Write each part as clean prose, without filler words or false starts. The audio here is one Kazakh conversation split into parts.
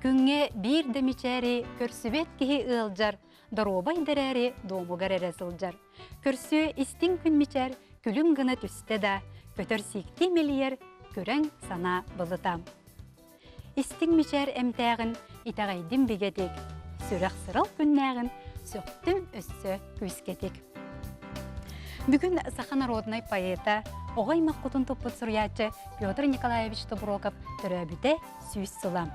Күңе bir демичәри көрсүбет киһи ылжар, доробай дәрәри домугар әрәсылжар. Көрсү истин күнмичәр, күлүм гына түсте да, көтөр сикти мелиер, көрәң сана былытам. Истин мичәр әмтәғін итағайдын бігетек, сүрәқ сырал күннәғін сөқтім өссө күскетек. Бүгін Саха народный поэта, оғай маққутын топпыт сұрячы Петр Николаевич Тоброков түрәбіте сүйіс сылам.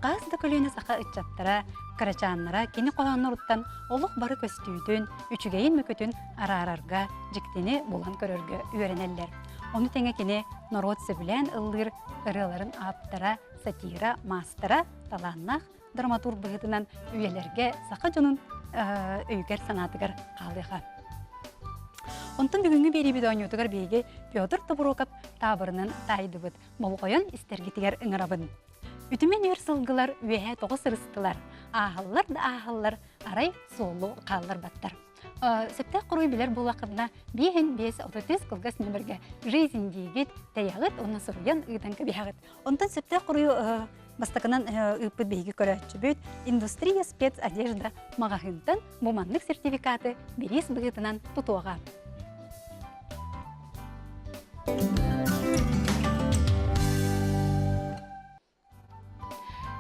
Қазды көліні Саха үтчаттара, карачаннара кені қоғанны ұруттан олық бары көстүйдін, үчігейін мүкітін ара-арарға жіктені болан көріргі үйеренелер. Оны тәңе кені народ сөбілән ұлғыр ұрыларын аптара, сатира, мастара, таланнақ, драматург бұғытынан үйелерге Саха жонын өйгер санатығар қалыға. Онтын бүгінгі бері бидонютығар бейге Петр Тоброков табырынан тайды бұд, молғойын істергетігер ұңырабын. Үтімен өр сылғылар өйе тоғы сырыстылар, ағылар да ағылар, арай солу қалылар баттар. Сәптәқ құруй білер бұл ақырына бейін бес ототыз қылғас нөмірге жизнь дейгет, тәяғыт, оны сұруян ұйдан көбеғыт. Онтын сәптәқ құруй бастақынан ұпыд бейгі көрәтші бөйт, индустрия спецодежда мағағынтын буманлық сертификаты берес бұғытынан тұтуға.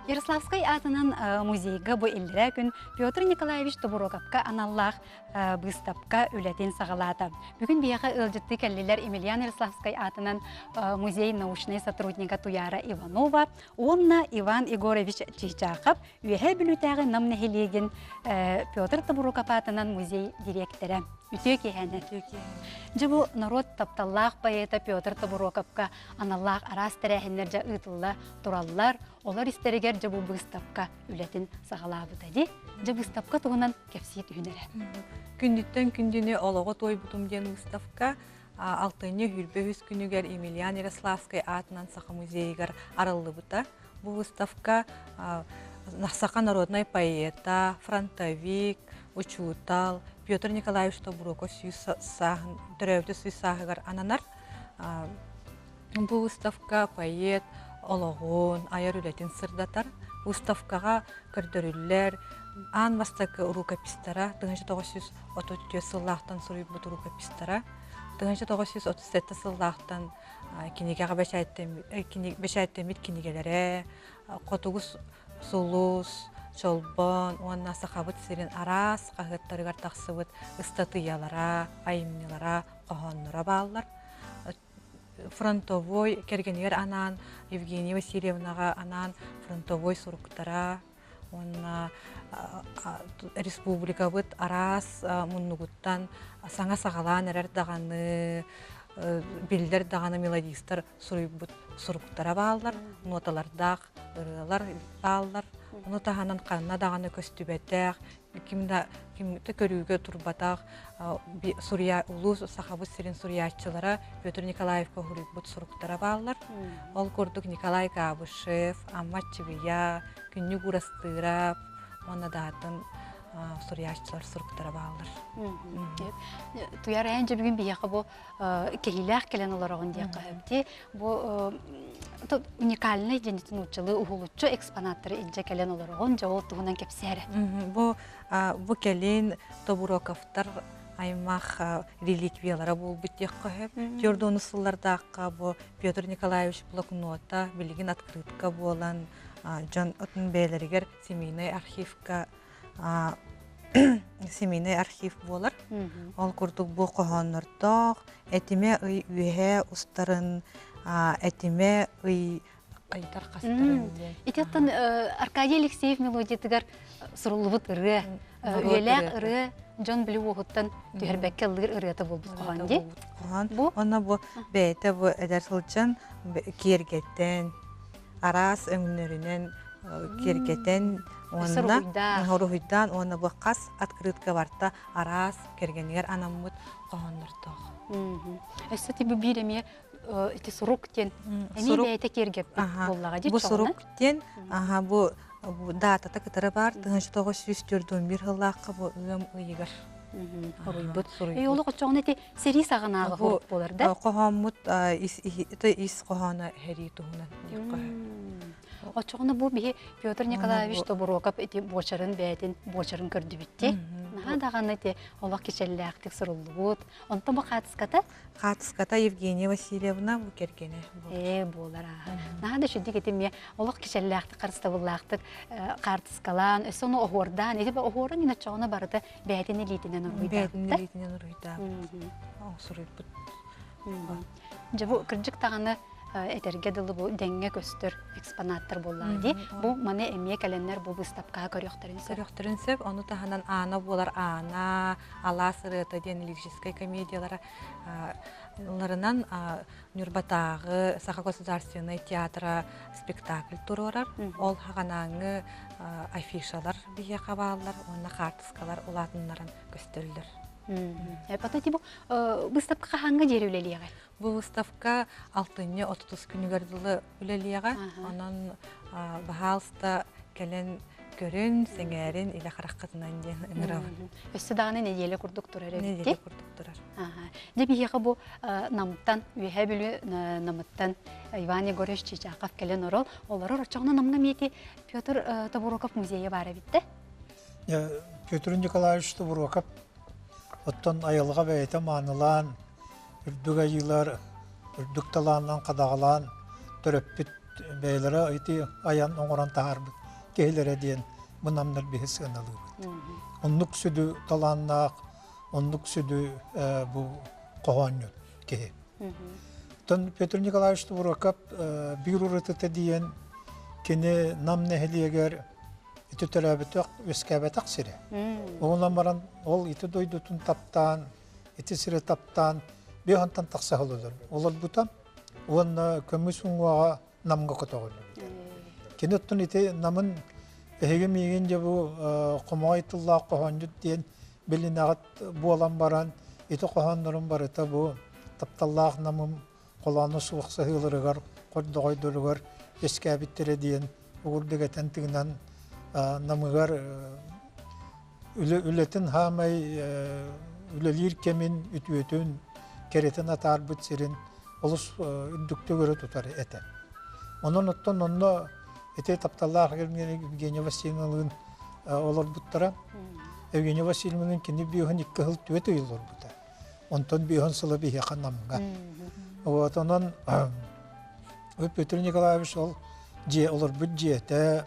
Ярославскай атынан музейга бу эллерә күн Петр Николаевич Тоброковка аналлах выставка үләтен сагалата. Бүгін бияға ылжытты кәллелер Емельян Ярославскай атынан музей научный сотрудника Туяра Иванова, онна Иван Егорович Чичаков, үйе бүлітәғі намнахилеген Петр Тоброков атынан музей директоры. Үтек ехәне. Жабу народ тапталлах поэта Петр Тоброковка аналлах арас тәрәхінлерже ұтылла тураллар, олар истерегер жабу выставка үләтін сағалабыда де, жабу выставка туғынан кәпсиет үйінері. Күндіттен күндіне олығы той бұтым ден выставка, алтыны хүрбе күнігер Емельян Ярославскай атынан Саха музейгер арылы бұта. Бұл выставка Саха народный поэта, фронтовик, учутал, Петр Николаевич Тоброков түрәуді сүйсағығар ананар. Бұл выставка поэт, олығын, аяр үләтін сырдатар. Выставкаға көрдірілер, ан бастақы рукопистара, 1934 сыллақтан сұрып бұт рукопистара, 1937 сыллақтан кенегеға бәшәйттемет кенегелері, қотығыз сұлыз, чолбон, онна сақабыт сирен арас, қағыттарығар тақсыбыт ұстатыялара, айымнелара, қоғанныра балылар. Фронтовой кергенер анан, Евгения Васильевнаға анан фронтовой сұруқтара, онна республика бұт арас мұннығыттан саңа сағалан әрәр дағаны, белдер дағаны мелодистар сұруқтара балылар, ноталардақ, ұрылар балылар. Оны тағанан қанына дағаны көстүбәттәқ, кімді көріуге тұрбатақ, ұлы сақабыз сирен Суриятчылара Петр Николаев көғырып бұт сұруқтара балылар. Ол көрдік Николай Габышев, Аммат Чебия, күнні ғұрастырап, оны дағатын Суриятчылар сұруқтара балылар. Туяр әнжі бүгін бейеқі бұл келіләқ келен оларығын дейқі әбде. Бұл уникальный женетін ұчылы ұғылытшы экспонаттары інже келен оларығын жауыл тұғынан кепсәрі. Бұл келен Тоброковтар аймақ реликвиялары бұл бүттеқі әб. Жордоны сыллардаққа бұл Петр Николаевич блокнота, білген открытка болан, Жан Отын бәйлерігер семейный архивка семейный архив болар. Ол күрдік бұл қоғанырдақ, әтіме үйе ұстарын, әтіме қайдар қастарын. Итеттен Аркадий Алексеев мелодиятығар сұрылығыт ұры, үйеләқ ұры, Жон білі оғыттан түйербәкке ұлығыр ұрыяты бұл қоған де? Оны бұл бәйті бұл әдәр сылчан кергеттен, арас өңінерінен кергеттен, Хорухуйдан, оны бұл қас открытка барта арас кергенігер анаммыт қоғандырдығы. Әсті тебі біреме сұруқтен, әне бәйті кергеп боллаға дейт шоғына? Бұл сұруқтен, бұл датата кітірі бар, 1941 ғылаққа бұл ұйым ұйығыр. Олық ұтшағын әте сәрі сағынағы ғұрып болар да? Қоғамыт ис қоғаны әрі тұғынан. Очоғыны бұл бейі Петр Николаевич Тобурокап эти бочарын көрді бітті. Наға дағаны те олақ кешелі әқтік сұрылды бұд. Онты бұл қатыската? Қатыската Евгения Васильевна Букергене. Болар аға. Наға да шүдді кетім я олақ кешелі әқтік қарыстабылы әқтік қартыскалан, өсі оны оғордан, еті бұл оғорын ені чоғына барыды бәйтін елейтінен ұрғыда. Бәйтін елейтінен ұрғыда. Сұрып бұд. Жабу кірджік тағаны этерге дылы бұл дәңге көстір экспонаттар боллады. Бұл маны әмие кәленлер бұл бұстапқа көріқтірінсі. Көріқтірінсі, оны тағынан ана болар, ана, ала сырыты ден лирическай комедиялары. Оларынан Нюрбатағы, Саха государственный театра спектакль тұрорар. Ол хағанаңы афишалар бейе қабалар, оны қартыскалар олатынларын көстірілдір. Потом выставка ханга жері үлелеге? Бұл выставка 6-30 күнігерділі үлелеге. Онын бағалыста кәлін көрін, сәңәрін, илі қараққытынан ден ұңырауын. Өсі дағаны неделі күрдік тұрар өбітті? Неделі күрдік тұрар. Деп еға бұл намыттан, үйе білі намыттан Иван Егорович Чичақов кәлін орол, олары рачағына намына меті Петр Тобуроков музейі бары бітті? Петр Николаевич Тобуроков оттон айылға бәйті маңылан, үрдік айылар, үрдік таланынан қадағалан, түріппіт бәйлері айты аян оңыран тағар бұд. Кейлері дейін мұнамнар бейі сығыналы бұд. Онлық сүді таланнақ, онлық сүді бұл қоған өт кейі. Петр Николаевич Тобуроков бір ұрытыты дейін кені нам нәхілегер ити төләбітіқ өскәбәтіқ сірі. Оғынан баран ол ити дойдутын таптан, ити сірі таптан, бейхантан тақса ғылыдыр. Олар бұтан, оны көміс ұңғаға намға көтіғылы. Кенеттін ити намын әйге мейген же бұл қомаға итыллақ қоған жүт дейін білін ағыт буалан баран, ити қоған нұрын бар еті бұл тапталлақ намын қоланы суықса ғылырығар, қордығайдырығар, өскәбіттері дейін ұғырдық әтентігінен намыгар үлетін хамай үлелер кемін үтүөтін керетін атар бұтсерін олыс үддікті көрі тұтар әті. Onun оттон онно эте тапталлах Евгения Васильевналыгын олар буттара. Евгения Васильевналын кини бүйхін 2 хыл төт ыйлар бута. Онтон бүйхін сылы бейхе қанамға. Вот онон Петр Николаевич ол же олар бұд жеті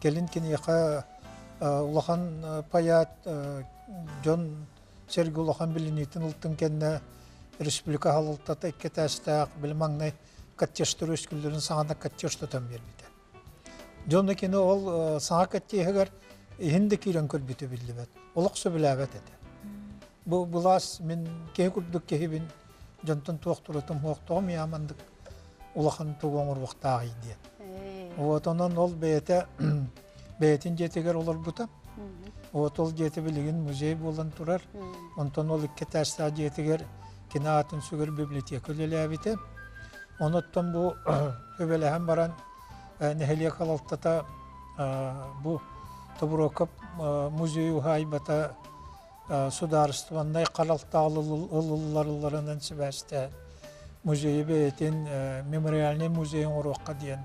келин кинеха улахан паят Джон Сергей улахан билинитин ултын кенне республика халылтата ikketastaq bilmangny katçaştır ösküllerin sağanda katçaştatan bermite. Джон кини ол саğa katçeger hindeki ran körbite billibet. Olaqsa bilabet ete. Bu bulas min ke kurduk kehibin Jonton toqturatım hoqtağım yamandık ulaqan toğonur waqtağı idi. Otondan ol beyete beytin jeteger olar buta. Otol jete biligin muzey bolan turar. Onton ol ikketasta jeteger kinaatın sügür biblioteka lelabite. Onottan bu höbelehem baran neheliye kalaltata bu Тобуроков музею хайбата сударстваннай қаралтағылыларынан сібәсті музейі бәйтін мемориальный музейін ұруққа дейін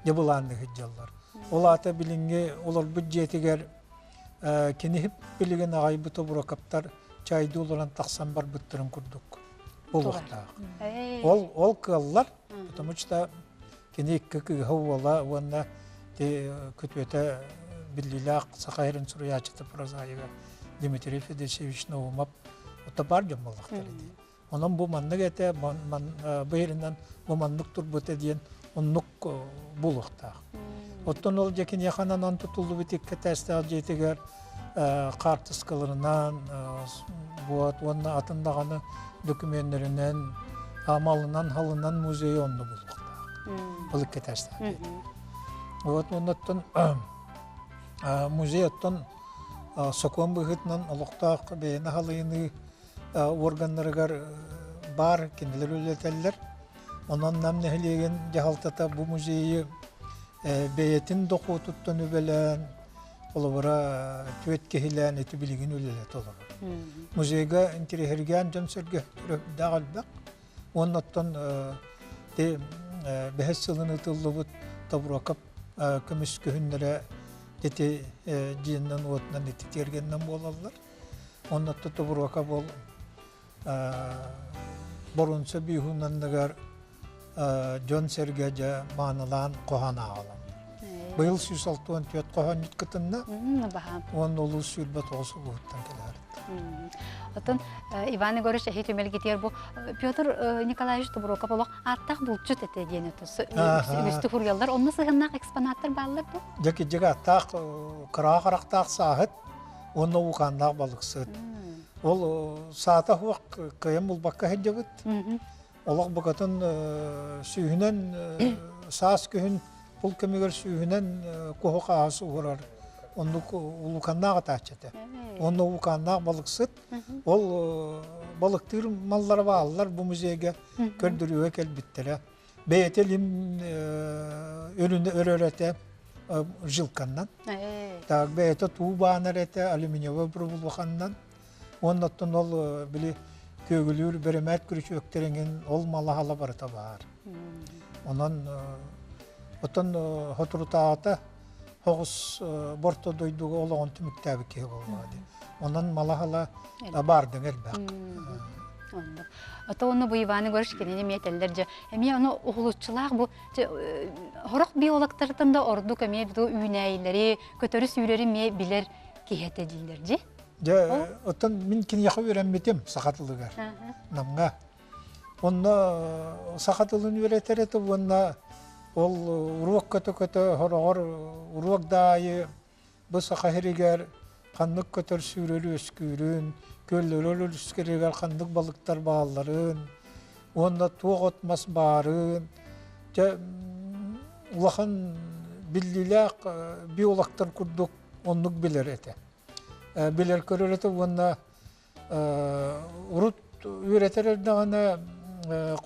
дебыланды хыджалар. Ол аты білінге олар бюджетігер кенехіп білген ағай бұ Тобуроковтар чайды оларан тақсан бар бұттырын күрдік. Ол ұқтағы. Ол қыллар, потому что кенек кігі хауала онына күтбеті Биллилак Сахайрын Суруячыты прозаева Дмитрий Федосевич Наумап отабар жамаллахтар еді. Онан бұл маннық әті, бұйырынан бұл маннық тұрбыт әдейін оннық бұлықтақ. Оттан ол жекен яқанан тұтылды бітек кәтәстіғал жетігер қартысқыларынан, онны атындағаны документлерінен, амалынан, халынан музейі онны бұлықтақ. Бұл кәтәстіғал жетігер. Оннаттан музей оттон сокон быгытнан олуктак бейне халыйны органнарыгар бар кинилер үлетеллер. Онан намнехлеген жахалтата бу музейи бейтин докутуттан үбелен оловара түеткехилен эти билигин үлелет олар. Музейга интерехерген жамсерге дагалбак. Оннаттан бехес сылыны тыллыбыт Тобуроков көміс күхінлері дети жиыннан отынан дети тергеннен болалар. Онна тұты бұрвака бол борунса бейхунанныгар Джон Сергеджа маңылан қоған ағалам. Бұл 164 қоған үткітінна, оның олу сүрбет осы бұғыттан келер. Отын Иван Егорович әхет өмел кетер бұл Петр Николаевич Тубурока болық аттақ бұлчыт әте дені тұсы. Үсті құрғалдар, оны сығыннақ экспонаттар балылар бұл? Жеке аттақ қырақ-қырақтақ сағыт, оны ұқандақ балықсыд. Ол саата хуақ қиым бұл баққа хеджегіт. Олық бұқатын сүйінен саас күйін бұл көмегер сүйінен көхі қағасы ұғырар. Оны ұлықаннағы тәчеті. Оны ұлықаннағы балықсыд. Ол балықтыр маллары бағалар бұл музейге көрдіруге келбіттері. Бәйетелім өрі-өрі жылқаннан. Бәйеті туы бағанар әті алюминиеві бір бұлғаннан. Оннаттан ол білі көгілер бірімәт күріші өктеренген ол малағалы барыта бар. Онан отын хотырутағата хоғыз борта дойдуға олағын түміктәбі кег олғады. Онан малағалы бардың әлбәқ. Ото оны бұл Иван Егорович кенені метелдер же. Әме оны ұғылытшылақ бұл хорақ биологтарытында орду көме біду үйнәйлері, көтөрі сүйрері ме білер кейеті дейдер же? Оттан мен кен яқы өремметем сақатылыға. Намға. Онна сақатылын өретер еті, онна ол ұруақ көті-көті, хорағыр ұруақ дайы, бұл сақахерегер қандық көтір сүйрері өскүйрін, көллері өскерегер қандық балықтар бағаларын, онна туық отмас барын, ұлақан білділәқ биологтар күрдік онлық білер еті. Білер көрер еті, онна ұрут өретерердіғана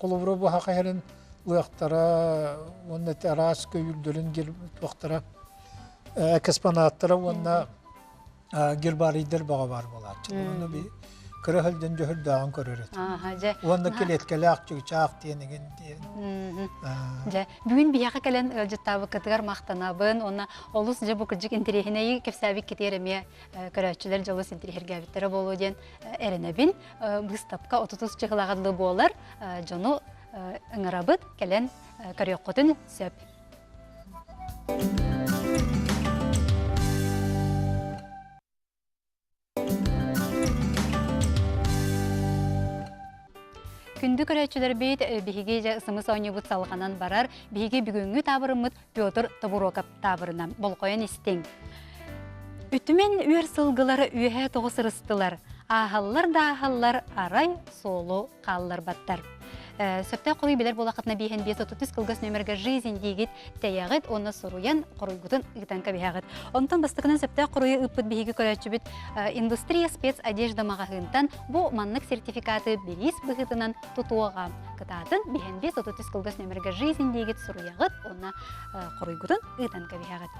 қолыбыры бұға қайырын ұяқтара, онна арас көйілдерін келбақтара, экспонаттара, онна гербаридер баға бар болады. Оны бір кірі хілден жөхірдіғын көрер еті. Онна келеткелі ақ чақ тенеген дейін. Бүгін бияқы кәлін өлжіттабы кітігер мақтанабын, оны олыс жа бұқыржық интерехінеyi кепсәбік кетереме көрәтшілер жолыс интерехерге әбіттері болу ден әрінәбін. Бұстапқа 30 чығылағыдлы болар, жону ыңырабыд кәлін көрек қотын сөп. Күнді көрәтшілер бейт бігеге ысымыз ойнебұт салғанан барар, бігеге бүгінгі табырымыд Петр Табурокап табырынан болқойын істең. Үтімен үйер сылғылары үйе тоғысырыстылар. Ағаллар да ағаллар арай солу қаллар баттар. Сөпті қолы білер болақытына бейхен 530 қылғыз нөміргі жизнь дегет тәяғыт, оны сұруян құройгутын ұйтанка бейағыт. Онтан бастықынан сөпті құройы ұппыт бейгі көрәтші бүт индустрия спец одежда мағағынтан бұл маннық сертификаты берес бұғытынан тұтуаға кытатын бейхен 530 қылғыз нөміргі жизнь дегет сұруяғыт, оны құройгутын ұйтанка бейағыт.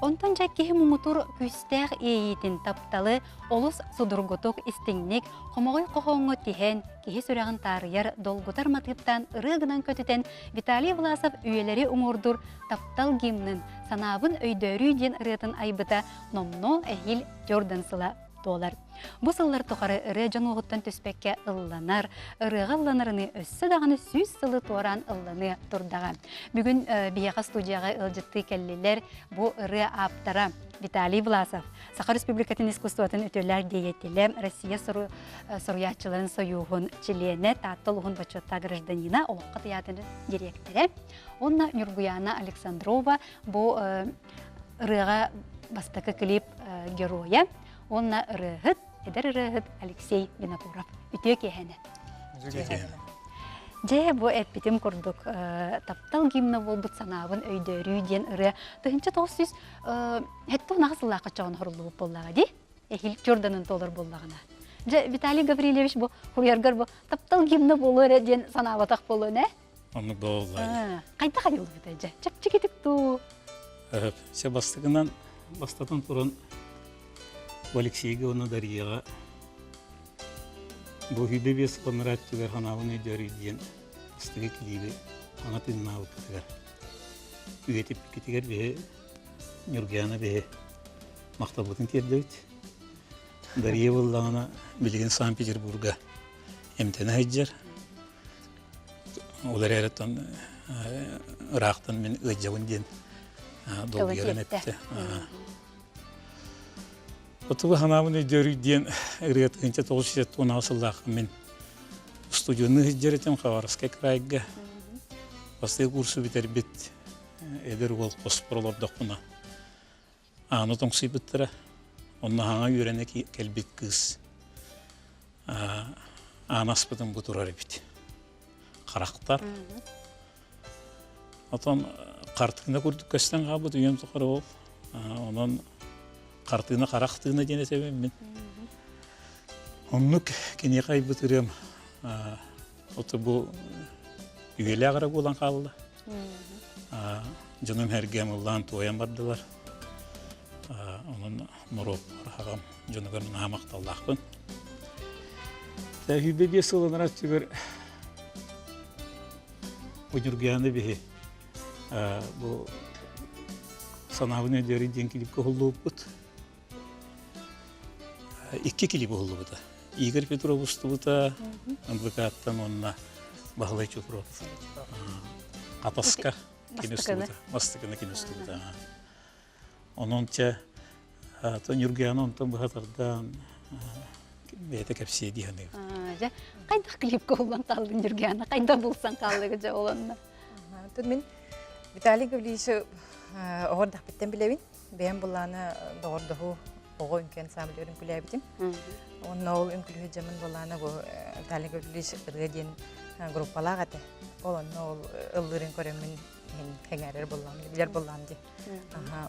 Онтан жаккеһи мумутур күстәг эйитин тапталы олус судургутук истиңник хомогой кохоңго тиһен киһи сүрәгын тарыяр долгутар матыптан ырыгынан көтүтен Виталий Власов үйелери уңурдур таптал гимнын санабын өйдөрүү ден ырытын айбыта номно эхил Жордансыла толар. Бу сыллар тохары ыры жанугуттан түспекке ылланар, ырыга ылланарыны өссө даганы сүз сылы туаран ылланы турдага. Бүгүн бияга студияга ылжытты келлелер бу ыры аптара Виталий Власов, Саха Республикатын искусствотын өтөлөр дейеттелем, Россия соруячыларын союғын члене, таттылығын бачотта гражданина, олыққа театрын директоры. Онна Нюргуяна Александрова, бу ырыга бастакы клип героя. Онна ырыгыт, эдер ырыгыт Алексей Винокуров. Үтіе кехені. Же бу эппитим курдук. Таптал гимна болбут санабын өйдөрүү ден ыры. Тыгынча 900 хетто нагысыллака чагын хорулуу боллага ди. Эхил Жорданын толор боллагына. Же Виталий Гаврилевич бу хуяргар бу таптал гимна болор ден санабатак болу не? Onu doğrular. Kayda kayılı bir de. Çapçı gidip tu. Evet. Sebastıkından bastatın turun Alexey'e onu dariyağa bu hüde bir spanarat tüger hanavını dörüydüyen bastığı kiliği anlatın navu kıtıgar. üyetip kitiger bir Nurgana bir maktabıtın terdeğit. Dariye vallağına bilgin Sankt-Peterburg'a emtene heccer. Olar yaratan Irak'tan men ıcavın diyen dolu yeren epte. Otubu hanamın ödörü diyen ıriyatınca 910 asıllaq men studiyonu heccer etem Xabarovsk'a krayga. Bastığı kursu biter bit. Eder ol kosporolorda kuna. Аны тоңсый биттіра. Онна хаңа үйрене келбет кыз. Анас бітін бұтырар бит. Қарақтар. Отон қартығына көрдік көстен қабыд үйен тұқыры ол. Онан қартығына қарақтығына дене себем мен. Оннық кене қай бұтырым. Оты бұл үйелі ағыра болан қалды. Жонum hergem ulan toyan bardılar. Onun morop hagam jonugar namaktallıqpın. Tahibbe bir sılanlar çıgır. Ujurgyanı bihi. Bu sanavını deri den klip kolluput. 2 klip oldu bu da. Igor Petrov'stu bu da. Advokattan onunla bağlay çuprov. Ataska. Mastıkını kinüstü bu da. Onunca Nurgana ondan bu hatardan beyte kapsiydi hani. Kayda klip kollan kaldın Nurgana, kayda bulsan kaldı gıca olanla. Мен Виталий Гавлиевич оғырдақ біттен білебін. Бәйін бұланы доғырдығы оғы үнкен самыл өрін күләбітім. Оның ол үнкілі жамын бұланы Виталий Гавлиевич ұрға дейін группалақ әті. Оның ол ұллырын көремін хәңәрер болам, билер болам ди.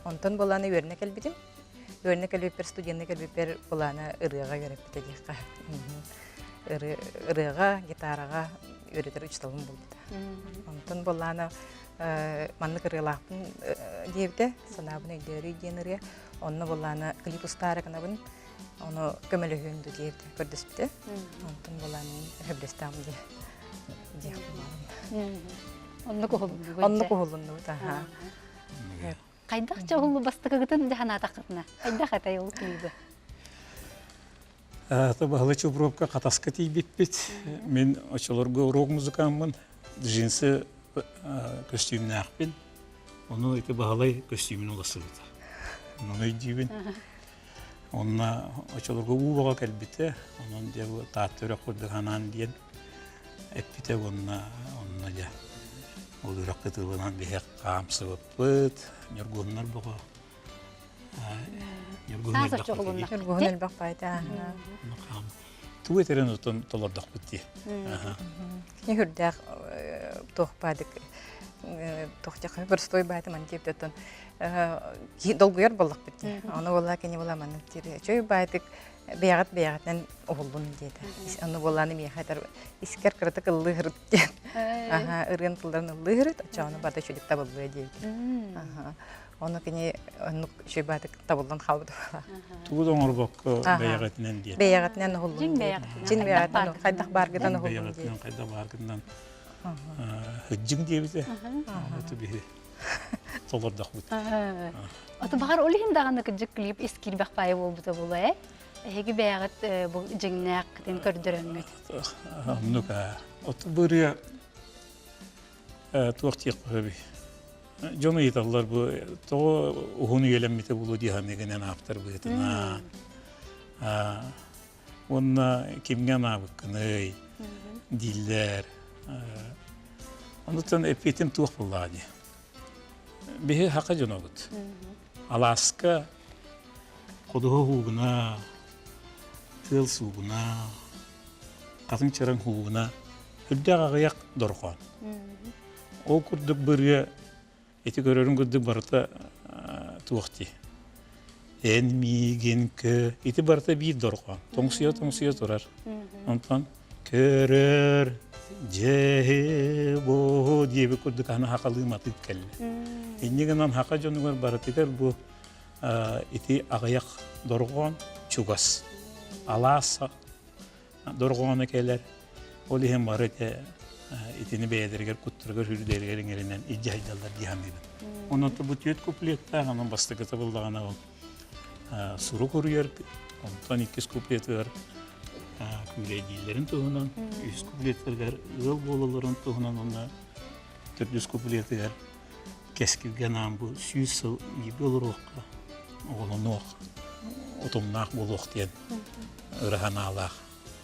Онтон боланы өріне кәлбитим. Өріне кәлбипер студентны кәлбипер боланы ырыга көреп битедик. Ырыга, гитараға өретер учталым болды. Онтон боланы манны кырылақпын дейбде, санабын өйдері дейін ырыга. Онны боланы клип ұстары қанабын, оны көмелі өйінді дейбде, көрдіс біте. Онтон боланы өбілестам дейб болам. Онны кохолунду. Онны кохолунду да. Кайдах чагылы бастыгытын жахана тақытына. Кайдах атай ол клибі. Табағылы чупровка қатасқа тейбетпет. Мен очаларға рок музыкамын. Джинсы костюміне ақпен. Оны еті бағалай костюмін оласы бұта. Оны өйдейбін. Онына очаларға ұғаға кәлбеті. Оның дебі тааттыры қойды ғанан дейін. Әппеті онына жа. Ол үраққы тылынан бейек қамсы өппіт, нергонлар бұға. Сазыр жоғылынақ бітті? Нергон әлбақ байды. Ту етерен ұтын толардақ бітті. Кені хүрдәқ тоқ байдық, тоқчақ бір стой байды ман деп дөттін. Долгуяр болдық бітті. Оны ола кені ола маны тері. Чөй байдық бейағат-бейағатнан оғылын деді. Оны оланы мейхайтар искер кірті қылы ғырыт деді. Үрген қылдарын ұлы ғырыт, очауыны барды шөлік табылы деді. Оны кені шөй байдық табылдан қалбыды бала. Туғыдан орбақ бейағатынан деді. Бейағатнан оғылын деді. Жин бейағатнан қайдақ барғыдан оғылын деді. Бейағатнан қайдақ барғыдан хүджің дебіді. Өті бейі толардақ бұд. Оты бағар олейін дағаны күджік клип ескіл бақпайы бол бұта болы, Эги бәғіт бұл жеңнәк ден көрдіріңіз. Нука, оты бұрия туақтиқ қойбі. Жоны еталар бұл, тоғы ұғыны елемметі бұлу дейхамегінен аптар бұйтына. Онна кемген абыққыны, диллер. Онытын әппетім туақ бұллады. Бейі хақа жоны бұд. Аласка қодығы хуғына, тыл суғына, қатын чырын хуғына, үрдәқ ағаяқ дұрған. Ол күрдік бірге, әті көрерін күрдік барыта туақты. Ән миген кө, әті барыта бейд дұрған. Тоңсия тұрар. Онтан, көрер, жәе бұ, дебі күрдік аны хақалығым атып кәлі. Әнегінен хақа жонығыр барытығыр бұл әті ағаяқ дұрған чугас. Аласа дұрғаны келер, ол ем бар әте itini beğendirger, kutturger, hürdergerin elinden icahidallar dihamdibin. Onun da bu tüyet kupliyetta, onun bastı kıtabıldağına ol. Suru kuruyor, ondan 2 kuplet var. Küyleydilerin tohunan, 100 kuplet var, ığıl bolaların tohunan onda 400 kuplet var. Keskilgen an bu 100 yıl gibi olur oqqa. Oğlunu oq, otumnaq buluq diyen. Irahan alaq,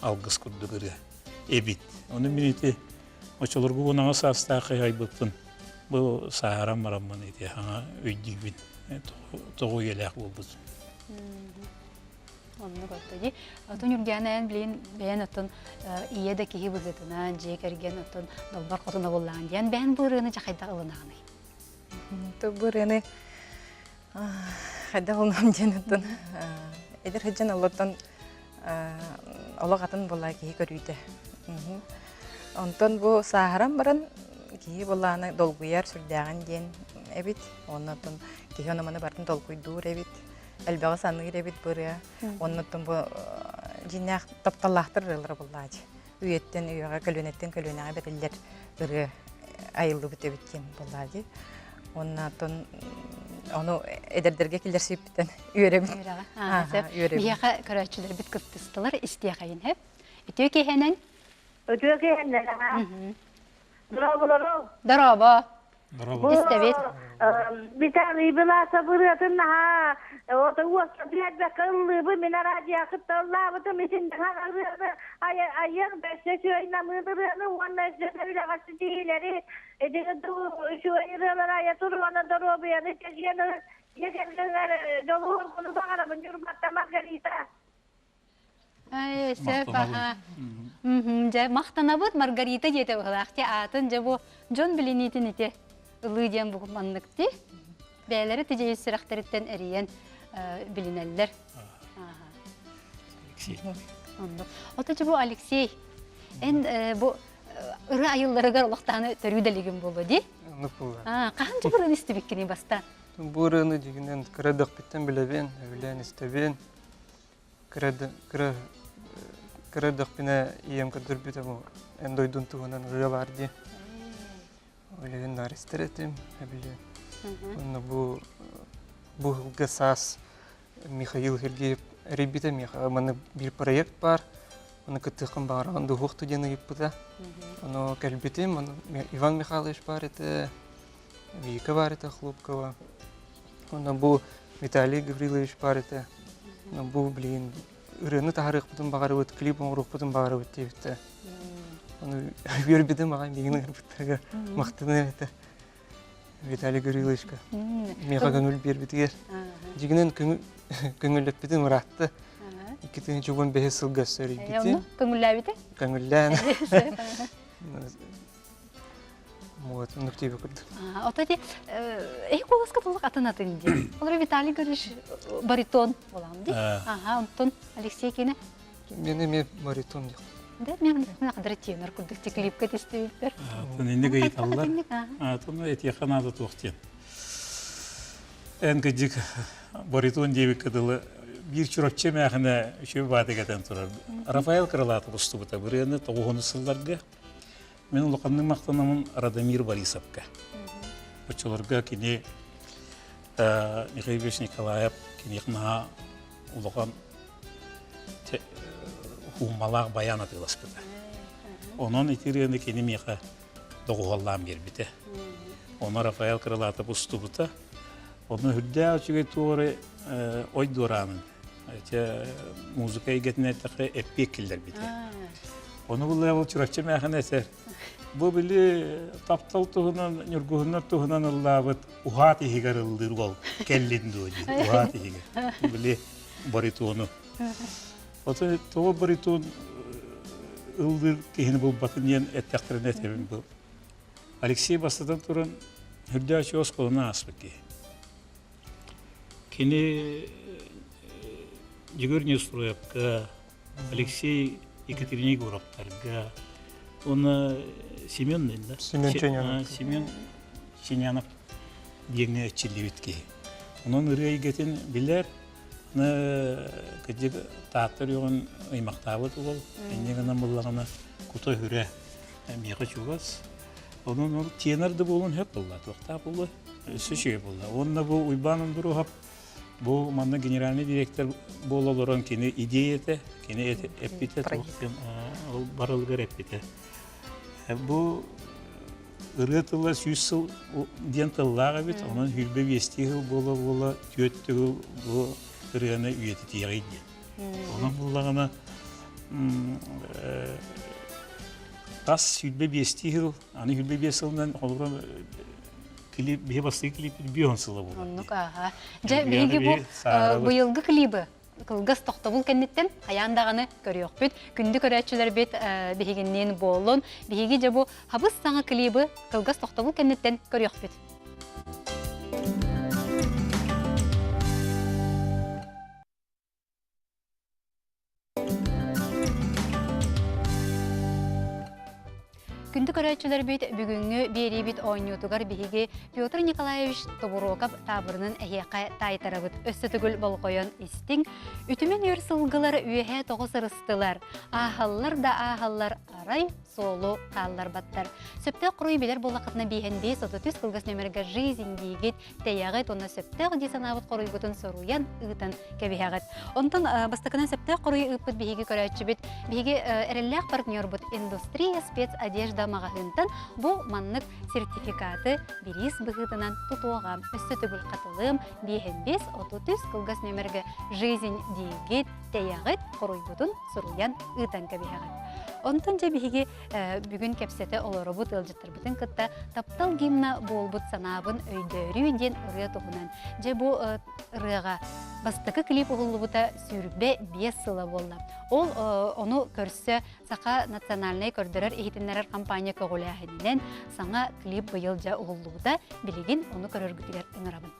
algыс kurdugırı, ebit. Onun miniti, oçolurgu bunağa sastağ kayay bıptın. Bu saharam maramman eti, hana öydüğün, toğu yelek bulbuz. Onu koydu. Otun yurgenen bilen ben otun iye de kihi buzatına, jekergen otun dolbar qotuna bollan diyen ben bu rını jakayda ılınağını. Bu rene hada olmam janatın. Eder hajan Allah'tan Allah'tan bollay ki görüydü. Ondan bu saharam baran ki bollana dolguyar sürdägen diyen evet ondan ki ona mana barın dolguydur evet. Elbette sanır evet buraya. Ondan bu jinnak taptallahtır rılır bollacı. Üyetten üyege kölönetten kölönege beriller ırı ayıldı bitebitken bollacı. Ondan onu ederderge kilersip biten üyerebit. Miyaqa köröçüler bit kıttılar istiyaqayın hep. Ütüye kehenen? Ötüye kehenen ha. Bravo. Daraba. Bravo. İstebet. Bir tane bila sabıriyatın ha. O da uğraştı bir bakıllı bu minaraciye kıttılar. Bu da mesin daha ayın beşte şöyle mıdırını onunla öyle kaçtı değilleri. Edildi şu ayırlar ayatır ona doğru bir yana çeşiyor. Yekenler dolu bunu bakara bunur batta margarita. Ay sefa. Maqtanabıt margarita yete bağlaqti atın je bu John bilinitin ite. Ilıdiyan bu manlıktı. Beyleri ticeyi sıraxtaritten eriyen bilinenler. Otaçı bu Alexey. En bu ırı ayılları garolaqtağını törüdeligin bolu di. Qahanca burun istebikkini bastan? Bu ırını diginden kıradık bitten bile ben, öyle isteben. Kıradık bine iyem kadır bite bu. En doydun tuğunan ırı vardı. Öyle ben nar isteretim, öyle. Onu bu gasas Mikhail Sergeyev ribite bana bir proyekt var. Onu kıtıqın bağırağında huqtu dene yapıda. Onu kalbitim, Ivan Mikhailovich var ete, Vika var ete, Xlubkova. Onu bu Vitaliy Gavrilovich var ete. Onu bu bilin ırını taharıq butun bağırı öt, klip oğruq butun bağırı öt deyipte. Onu verbidim ağay megin ırbittaga maqtını ete. Vitaliy Gavrilovichka. Meqa gönül berbitiger. Jiginen köngüllep bitim ırattı. İkitini çoğun behe sıl gösteri bitim. Köngüller biti? Köngüllen. Muat nuktibi kırdı. Otadi kolaska tolak atın atın diye. Olar Vitaliy Gavrilovich bariton olan di. Ondan Alexey kine. Benim bariton yok. Да, мен нақдыр тенор күрдікте клипка тестеуіптер. Төнінде гайталлар. Төнінде етияқанады тоқтен. Ән кәдік баритон дейбі кәділі bir çorapçı məxinə şöbə badəgədən turar. Rafael Krılatov ustu bu da. Buraya 90 yıllarga. Men uluqanның maqtanamın Radamir Borisovka. Uçularga kini Mikhail Nikolayev kini yıqnağa uluqan humalaq bayan atılas bu da. Onun itiriyende kini miqa doğuğallan bir bite. Ona Rafael Krılatov ustu bu da. Onu hüddə açıqı tuğru oy duranın. Muzikaya getine takı epik killer bite. Onu bulayavul çorapçı məxinə eser. Bu bili taptal tuğunan, nürguğunlar tuğunan Allah'ıt uhat ihigar ıldır ol. Kellin doğru. Uhat ihigar. Bili baritonu. Oto tuğu bariton ıldır kehini bu batın yen ettaktarın etebim bu. Alexey basadan turan hürdü açı os koluna asbı ki. Kini Yegor Nestroyevka, Alexey Ekateringorovlarga, onu Semyon dedi. Semyon Çenyanov diyene çillivitki. Onun ırıya getin bilir, onu kadık tahtır yoğun aymaktavut ol, enne gana mullağına kutu hüre мега чугас. Onun tenor da bolun hep bolla. Toqta bolla. Söşe bolla. Onna bu uybanın duru hap bu manna generalni direktör bollaların kini ideyete, kini epitet ol barılgır epite. Bu ırıtılla süsül dentallaga bit onun hülbe vestihil bolla tüöttügül bu ırığına üyeti tiyagiydi. Onun bullağına tas hülbe vestihil, ani hülbe vestihilden olurum klip bir bastı klip bir onsula bu. Onluk aha. Je bigi bu yılgı klibi kılgас toxtabul kennetten ayandağını görüyor bit. Gündü köreççiler bit bihiginnen bolun. Bihigi je bu habыс sana klibi kılgас toxtabul kennetten görüyor bit. Күнді көрәтчілер бейт бүгінгі бері бейт ойнуытығар бейге Петр Николаевич Тобуроков табырының әйеққа тайтарабыт өсі түгіл бол қойын істің. Үтімен өр сылғылар үйеге тоғыз ырыстылар. Ахаллар да ахаллар арай солу қаллар баттар. Сөпті құруй білер болақытына бейхен бейс 33 қылғыс нөміргі жизнь дейгет тәяғыт оны сөпті десанабыт құруй бұтын соруян ұғытын кәбейағыт. Онтын бастықынан сөпті құруй ұппыт бейге көрәтчі бейт. Бейге әрелләқ партнер бұт индустрия спецодежда мағағынтын бұл маннық сертификаты берес бұғытынан тұтуға өсі түгіл қатылым бейхен бейс 33 қылғыс нөміргі жизнь дейгет тәяғыт құруй бұтын соруян ұғытын кәбейағыт. Онтын же биһиги бүгүн кепсете олору бут ылжыттыр бутын кытта таптал гимна болбут санабын өйдөрүү ден ырыя тугунан. Же бу ырыга бастыкы клип угуллубута сүрбе 5 сыла болла. Ол ону көрсө сака национальный көрдөрөр ихитиннерер компания көгүлэхинен саңа клип быйыл жа угуллубута билигин ону көрөргүтүлөр ыңырабын.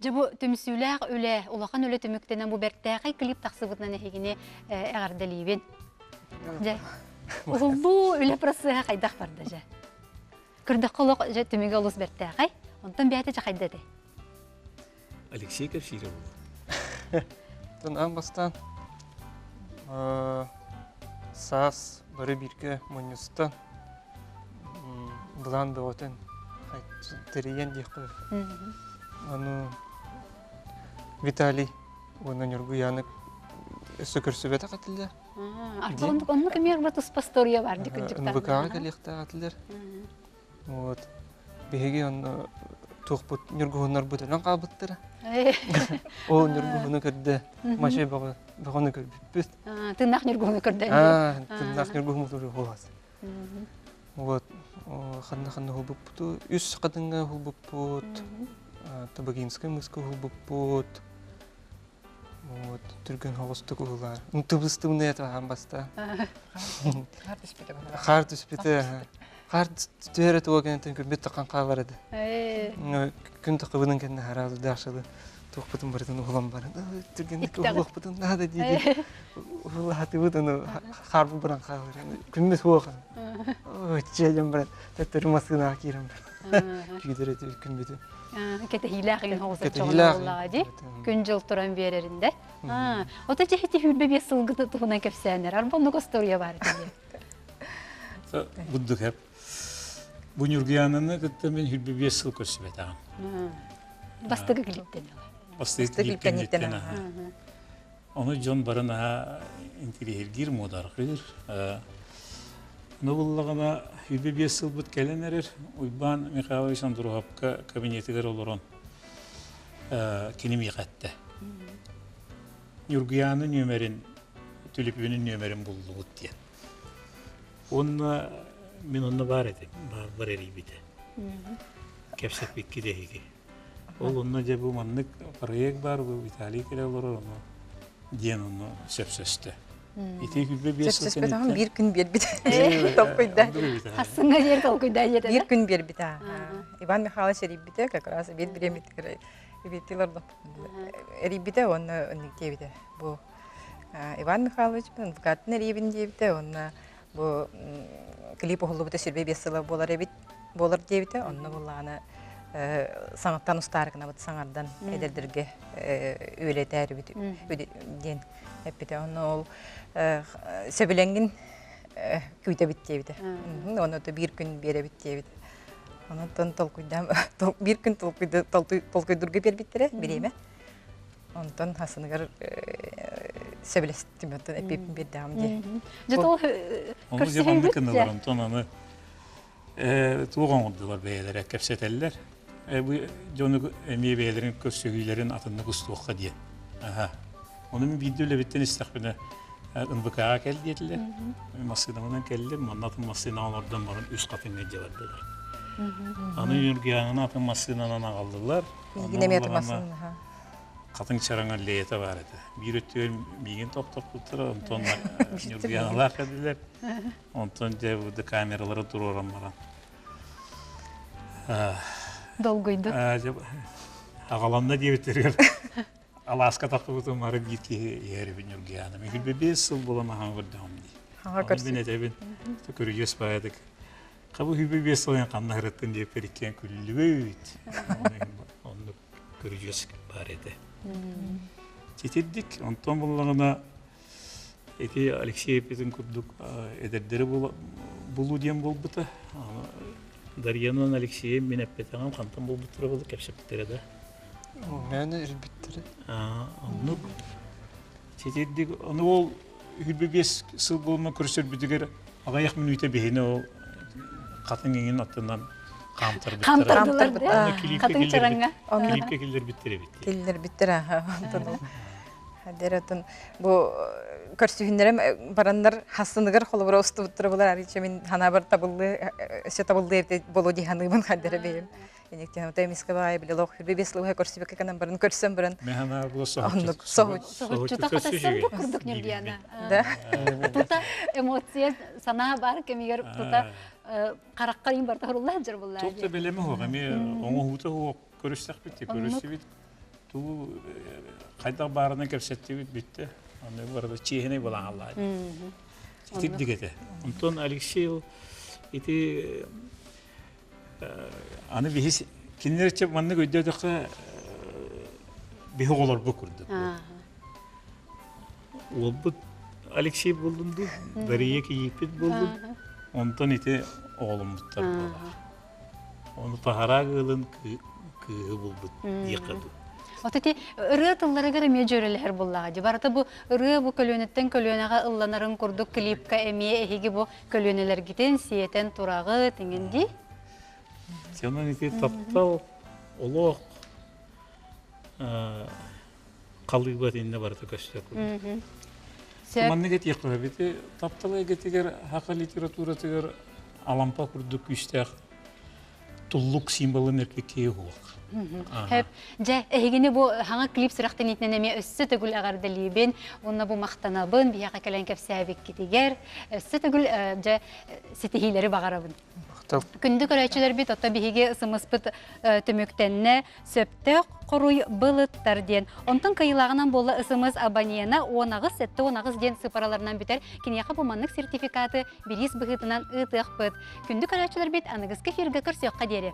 Жабу төмсүләк үле, улахан үле төмүктенен бу бәрттәгы клип тахсыбытнан эхигине әгәрдәлибен. Жа. Бу үле процессы кайдак барды жа. Күрдәк колок жа төмүгә улус бәрттәгы. Онтан бәйте жа кайдады. Алексей Кавширов. Тон бастан сас бары бирке монюстан блан бөгөтен тириен дихкы. Ану Виталий онун юргуяны сөкөрсүбөтө катылды. Артон онны кемер бат успастория бар дикүнҗүктан. НБКга келихта катылдыр. Вот. Беги он тухпут юргуунар бутынан кабыттыр. О юргууну көрдө. Машай баганы көрбүт. Тыннак юргууну көрдө. Тыннак юргуunu көрбүт. Вот. Ханна хубупту, үс кадынга хубупут. Табагинская мыска хубупут. Вот, түрген хогосту кулар. Тубыстымны это хамбаста. Харт испите. Харт төре тоген көрбөт такан кабарды. Күн такыбынын кенде харалы дашылы. Тохпутун бардын улам бар. Түргенде улаппутун нада диди. Улаты бутуну харбы баран кабыр. Күнмө суган. Ой, чеем бар. Тетирмасына кирем. Кидерет күнбүтү. Кете хилағын хоғызы чоғылағылади, күн жыл тұран берерінде. Ота жехеті хүрбебе сылғыты тұғына көпсәнер, арбаны қостория бар деді. Бұдды кәп. Бұн үргіяныны күтті мен хүрбебе сыл көрсібет ағын. Бастығы клиптен. Бастығы клиптен еттен аға. Оны жон барын аға интерьергер модарғыр. Ну буллагана хүбе сыл бут келенерер Уйбан Михайлович Андругапка кабинетигер олорон киними катты. Юргияны нөмерин түлүпүнүн нөмерин булду бут дия. Онна мен онна бар эди, бар эри бите. Кепсет бикки деги. Ол онна же бу маннык проект бар, бу Виталий келе олорон ден онна сөпсөстө. Ити хүбе бесил кенеттен. Bir gün bir толкуйда. Хасынга жер толкуйда еді. Bir gün bir бита. Иван Михайлович рибите как раз bir биремиткер. Битилердо. Рибите он никтебите. Бу Иван Михайлович адвокатын рибин дебите, он бу клип олубута сүрбе бесила болар эбит, болар дебите, онны буланы саңаттан устарыгына бут саңардан эдердерге өйлетер бит. Ден эпите он ол сөбүлөнгүн күйтө биттебите. Оны да bir gün бере биттебите. Онтон толкуйдам, bir gün толкуйдурга бербиттере, биреме. Онтон хасыныгар сөбүлестим, онтон эпипин бердам де. Жотол Onu jabandı kındılar, onton onu tuğan oldular beyler, kepseteller. Bu jonu emiye beylerin köstögülerin atını kustuğqa diye. Aha. Onun videoyla bitten istakbine NBK'ga geldi dediler. Maskıdamadan geldiler, manatın maskıdan oradan barın üst katına cevardılar. Anı yürüyanın atın maskıdan aldılar. Yine mi yatırmasın? Katın çaranga leyete var idi. Bir ötüyor, bilgin top tuttular, ondan yürüyanlar geldiler. Ondan burada kameraları duruyor baran. Dolguydu. Ağalamda diye bitiriyor. Alaska takıbıtım var bir ki yeri bin yürüyanı. Mekil bir 5 yıl bulama hangi dağım diye. Hangi karşı? Ben etebin. Göreceğiz bayadık. Kabı hübü 5 yıl yankanına hırıttın diye perikken küllü büyüt. Onu göreceğiz barede. Çetirdik. Ondan bulağına eti Alexeyev'in kurduk ederleri bulu diyen bulbuta. Daryan'ın Alexey'e mineppetanım kantan bulbutura bulduk hepseptere de. Məni elbittir. Onu çetirdik. Onu ol hübü 5 yıl bulma kürsür büdüger ağayak minüte behine o katın engin atından Kamtırdılar da. Katın çaranga. Klipke killer bittere bitti. Killer bittir ha. Deretun bu körsühünlerim baranlar hasыныгар холбора устуттыр булар арича мен ханабар табылды эсе табылды эрте болоди ханыбын хаддере бейим. Энектен ота мискабай билелок бебеслуга көрсүбекке канан барын көрсөм барын. Мен хана булса. Соғытчута қатасың бұл күрдік нергияна. Тута эмоция сана бар кемегер тута қараққарин барта хұрулла жыр бұлла. Топта белеме хоқ, эми оңы хута хоқ көрүстәк битти, көрүстү бит. Ту қайда барына көрсетті бітті. Аны барда чехіне болан Аллах. Тип дигете. Антон Алексей ити аны бихис кинерче манны көйдөдөгө бихи олор бу курду. Ол бу Алексей болдунду, Дария кийипит болду. Онтон ити оğlum буттар болду. Оны пахара кылын кыгы болду дияқаду. Отети ыры тыллары гары ме жөрелер буллага. Барата бу ыры бу көлөнөттен көлөнага ылланарын курдук клипка эмие эхиги бу көлөнөлөр гитен сиетен турагы теңенди. Сенен ити таптал олох калыбат инде барата көстөк. Манны гет якыр бите тапталай гетигер хака литература тегер алампа курдук күстәк туллук символын эркекке хуак. Hep je ehigini bu hanga klip sıraqtan itneneme össü tegül agarda liben onna bu maqtanabın biya kalen kepsabik kitiger össü tegül je setihileri bagarabın. Күнді көрәчілер бит отта бихиге ысымыспыт төмөктенне сөпті құруй бұлыттар ден. Онтың кайылағынан болы ысымыз абонияна 10-7 ден сыпараларынан бітер кенеяқа бұманлық сертификаты берис бұғытынан ұтық бұд. Күнді көрәчілер бит анығыз кефирге көрсеққа дере.